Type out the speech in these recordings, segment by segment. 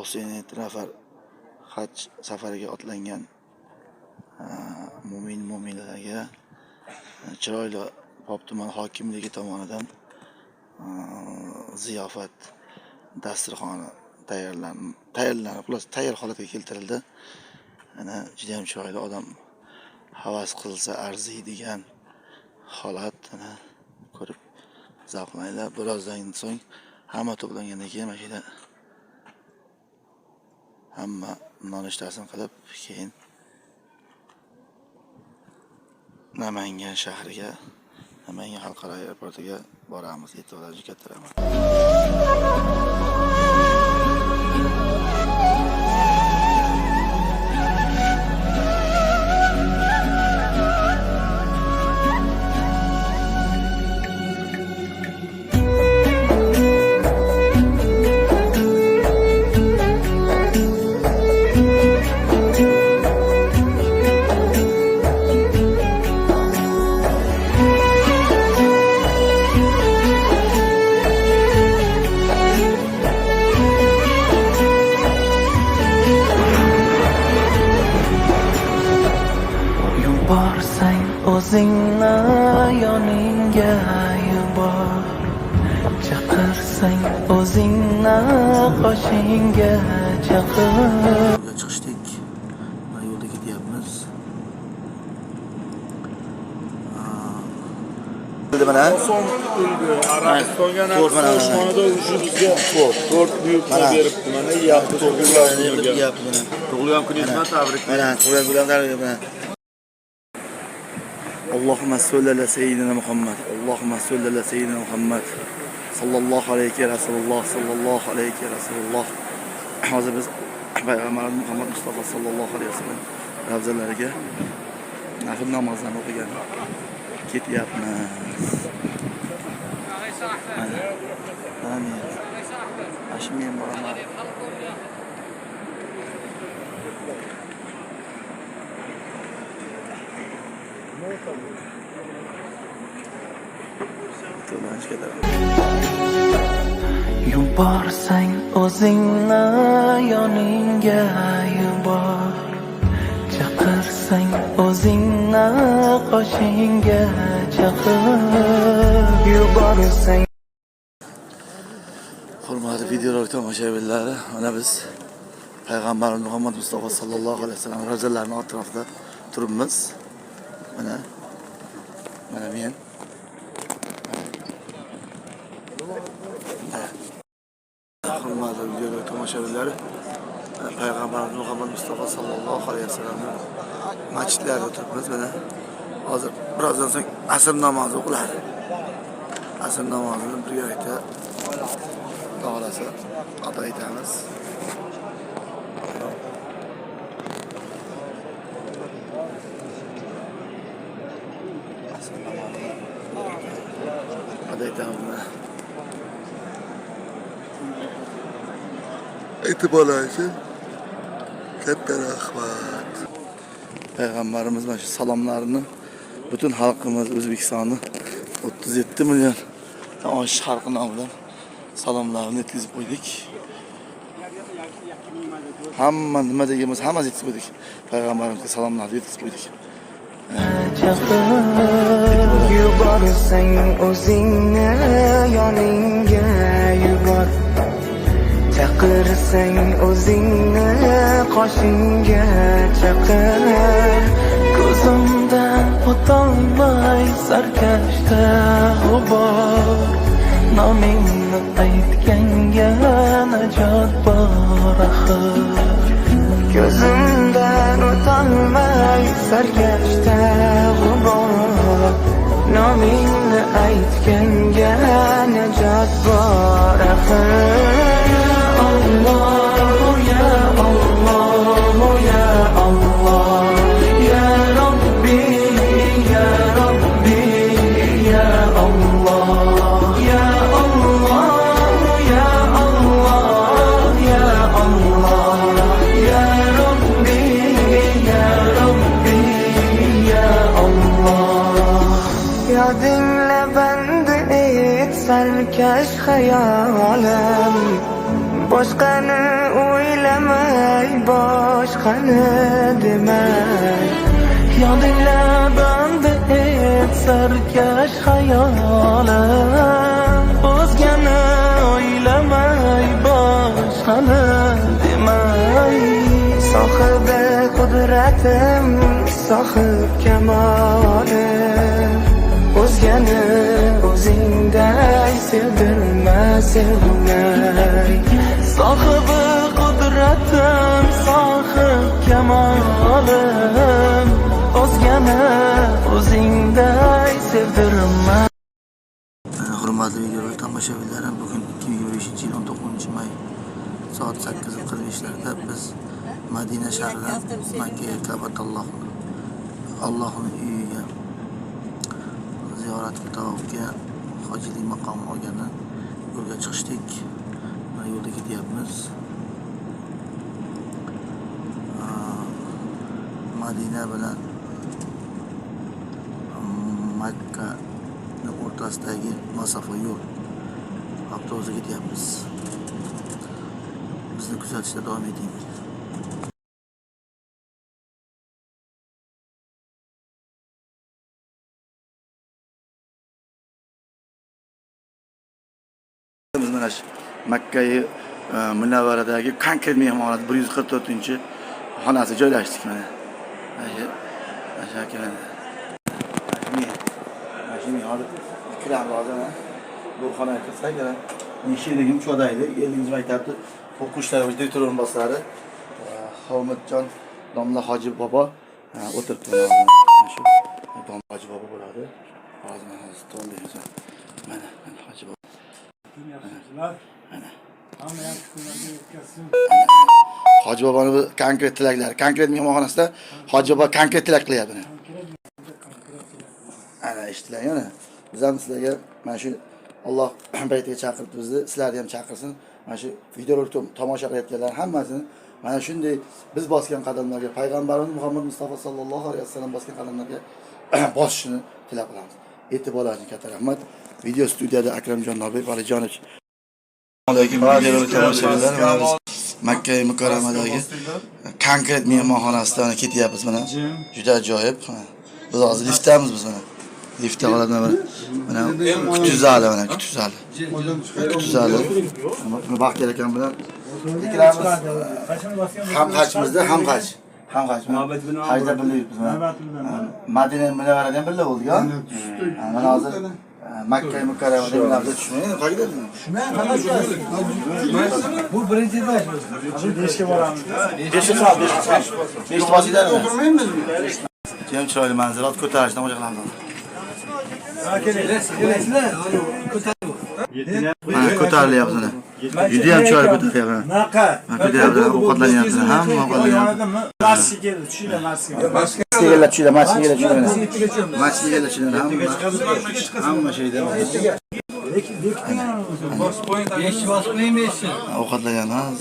97 nafar haj safariga otlangan mo'minlarga chiroyli Pop tuman hokimligi tomonidan ziyofat dasturxoni tayyorlanib, tayyor holatga keltirildi. Ana juda ham chiroyli, odam havas qilsa arziydigan holat. Ana ko'rib zavqlaninglar. Birozdan so'ng hamma to'plangandan keyin mashina hamma nonushtasini qilib, keyin Namangan shahriga, Namangan xalqaro aeroportiga boramiz. E'tiboringizni katta rahmat. Borsang o'zingni yoningga yubor, chaqirsang o'zingni qoshingga chaqir. Chiqishdik, yo'lda ketyapmiz. Mana son ulgu Arabistonga narxonada bizga 4 buyurtma beribdi. Mana yapti tug'ilgan kuningizni tabriklayman. Mana tug'ilgan kuningizdan Allohumma solli ala sayyidina Muhammad. Allohumma solli ala sayyidina Muhammad. Sallallohu alayhi Rasululloh, sallallohu alayhi Rasululloh. Hozir biz Payg'ambarimiz Muhammad Mustafa sallallohu alayhi vasallam ravzalariga nafil namozlarni o'qigan ketyapmiz. Amin. Ashmiyan boraman. Yuborsang o'zingni yoningga yubor, chaqirsang o'zingni qoshingga chaqir. Yuborsang. Hurmatli videolar tomoshabinlari, mana biz Payg'ambarimiz Muhammad Mustafa sallallohu alayhi vasallam ravzalarining atrofida turibmiz. Mana men hurmatli videolar tomoshabinlari, Payg'ambarimiz Muhammad Mustafa sallallohu alayhi vasallamning masjidlarida o'tiribmiz. Mana hozir birozdan so'ng asr namozi o'qiladi. Asr namozini birgalikda Xudo ado etamiz. E'tiborlaringiz uchun katta rahmat. Payg'ambarimiz mana shu salomlarini butun xalqimiz O'zbekistonni 37 million oshiq xalqi nomidan salomlarini yetkazib qo'ydik. Hamma nima deganimiz hammasi yetkazib qo'ydik. Payg'ambarimizga salomlarni yetkazib qo'ydik. Yuborsang o'zingni yoningga yubor, chaqirsang o'zingni qoshingga chaqir. Ko'zimdan o'tolmay sarkashda g'ubor, nomingni aytganga najot bor axir. Ko'zimdan o'tolmay sarkashda g'ubor, nomingni aytganga najot bor axir. Allah ya Allah ya Allah ya Rabbi ya Rabbi ya Allah ya Allah ya Allah ya Allah ya Rabbi ya Rabbi ya Allah. Ya dinle bende et sarkash hayolim, boshqani o'yla boshqani demay yodingda bandi et sarkash xayolim o'zgani o'ylamay boshqani demay sohibi qudratim sohib kamolim o'zgani o'zingday sevdirma sevmay sohibi qudratim sohib kamolim o'zgani o'zingday sevdirma. Hurmatli video tomoshabinlarim, bugun 2025-yil 19-may soat 8:45larda biz Madina shahridan Makkaga Allohning uyiga ziyoratga tavafga hojilik maqomi olgandan yo'lga chiqishdik. Yo'lda ketyapmiz. Madina bilan Makka o'rtasidagi masofa yo'l. Avtobusga ketyapmiz. Bizni kuzatishda davom eting. Biz mana shu Makka Munavvaradagi konkret mehmonxonada 144-xonasi joylashdik mana. Mashina hozir kiramiz hozir. Bu xonaga kirsak, eshigim chodayli, 7-maktabda o'quvchilar direktor o'rinbosari Xolmatjon domla Hoji bobo o'tiribdi hozir. Shu domla Hoji bobo bo'ladi. Hozir mana Hoji bobo. Hoji boboni konkret tilaklari, konkret mehmonxonasida Hoji bobo konkret tilak qilyapti. Ana eshitdilar yana. Biz ham sizlarga mana shu Alloh baytiga chaqirdi bizni, sizlarni ham chaqirsin. Mana shu videolarni tomosha qilayotganlar hammasini mana shunday biz bosgan qadamlarga, payg'ambarimiz Muhammad Mustafa sallallohu alayhi vasallam bosgan qadamlarga bosishini tilab qolamiz. E'tiborlaringiz katta rahmat. Video studiyada Akramjon Norbek Valijonovich. Assalomu alaykum tomoshabinlar. Makka Mukarramadagi konkret mehmonxonasidan ketyapmiz mana. Juda ajoyib. Biz hozir liftdamiz biz mana. Liftda holatda mana kutish zali mana kutish zali. Kutish zali. Baxtiyor akam bilan ikkalamiz ham hajimizda ham haj. Ham haj. Hajda birlaymiz mana. Madina Munavvaradan birga bo'ldik-a? Mana hozir Makka Mukarramada bilan tushmaydi, qo'ydingizmi? Bu birinchi etaj. Hozir 5 ga boramiz. 5 soat. 5 vositani o'tirmaymizmi? Ham chiroyli manzirat ko'tarishdan o'sha qilamiz. Ko'tarilyapti mana. Juda ham chiroyli ko'tarilyapti. Naqa? Ko'taryapti, ovqatlanyapti. Hamma ovqatlanyapti. Masjidga tushinglar, masjidga. Masjidga tushinglar, masjidga tushinglar. Masjidga tushinglar hamma şeyda. Besh bosmaymi? Ovqatlanamiz.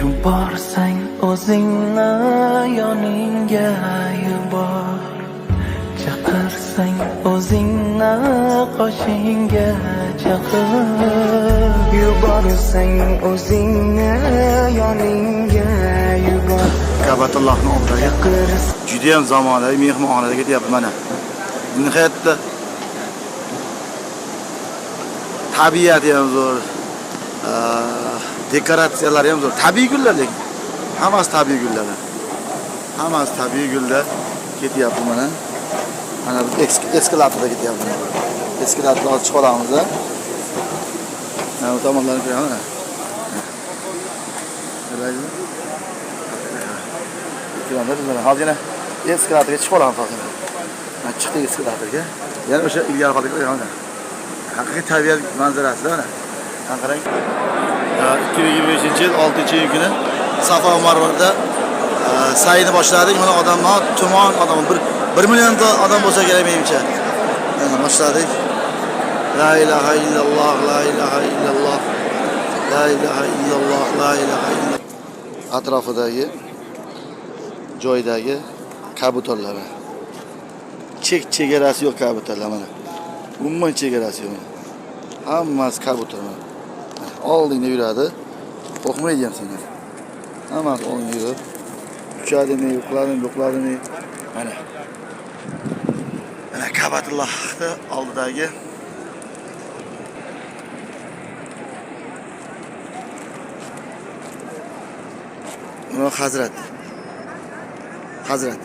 Yuborsang o'zingni yoningga yubor, chaqirsang o'zingni qoshingga chaqir. Yuborsang o'zingni yoningga yubor, Ka'batullohning oldidagi juda ham zamonaviy mehmonxonada ketyapman mana. Nihoyatda tabiati ham zo'r. Dekoratsiyalari ham zo'r. Tabiiy gullar lekin. Hammasi tabiiy gullar. Hammasi tabiiy gullar ketyapti mana. Mana bu eskalatorda ketyapti. Eskalatorni chiqib olamiz. Mana bu tomonlarni ko'ramiz. Hozirgina eskalatorga chiqib olamiz hozir. Mana chiqdik eskalatorga. Yana o'sha ilgari qoldik mana. Haqiqiy tabiat manzarasi mana. Qarang. 2025-yil 6-iyun kuni Safa Marvada sayni boshladik. Mana odamlar, tuman odam 1 million odam bo'lsa kerak menimcha. Mana boshladik. La ilaha illalloh, la ilaha illalloh. La ilaha illalloh, la ilaha illalloh. Atrofidagi joydagi kabutarlar. Chegarasi yo'q kabutarlar mana. Umuman chegarasi yo'q. Hammasi kabutar mana. Oldingda yuradi. Qo'rqmaydi ham senga. Hammasi oldingda yurib, uchadimi, yo'qladimi. Mana. Mana Kabatullohning oldidagi mana Hazrat.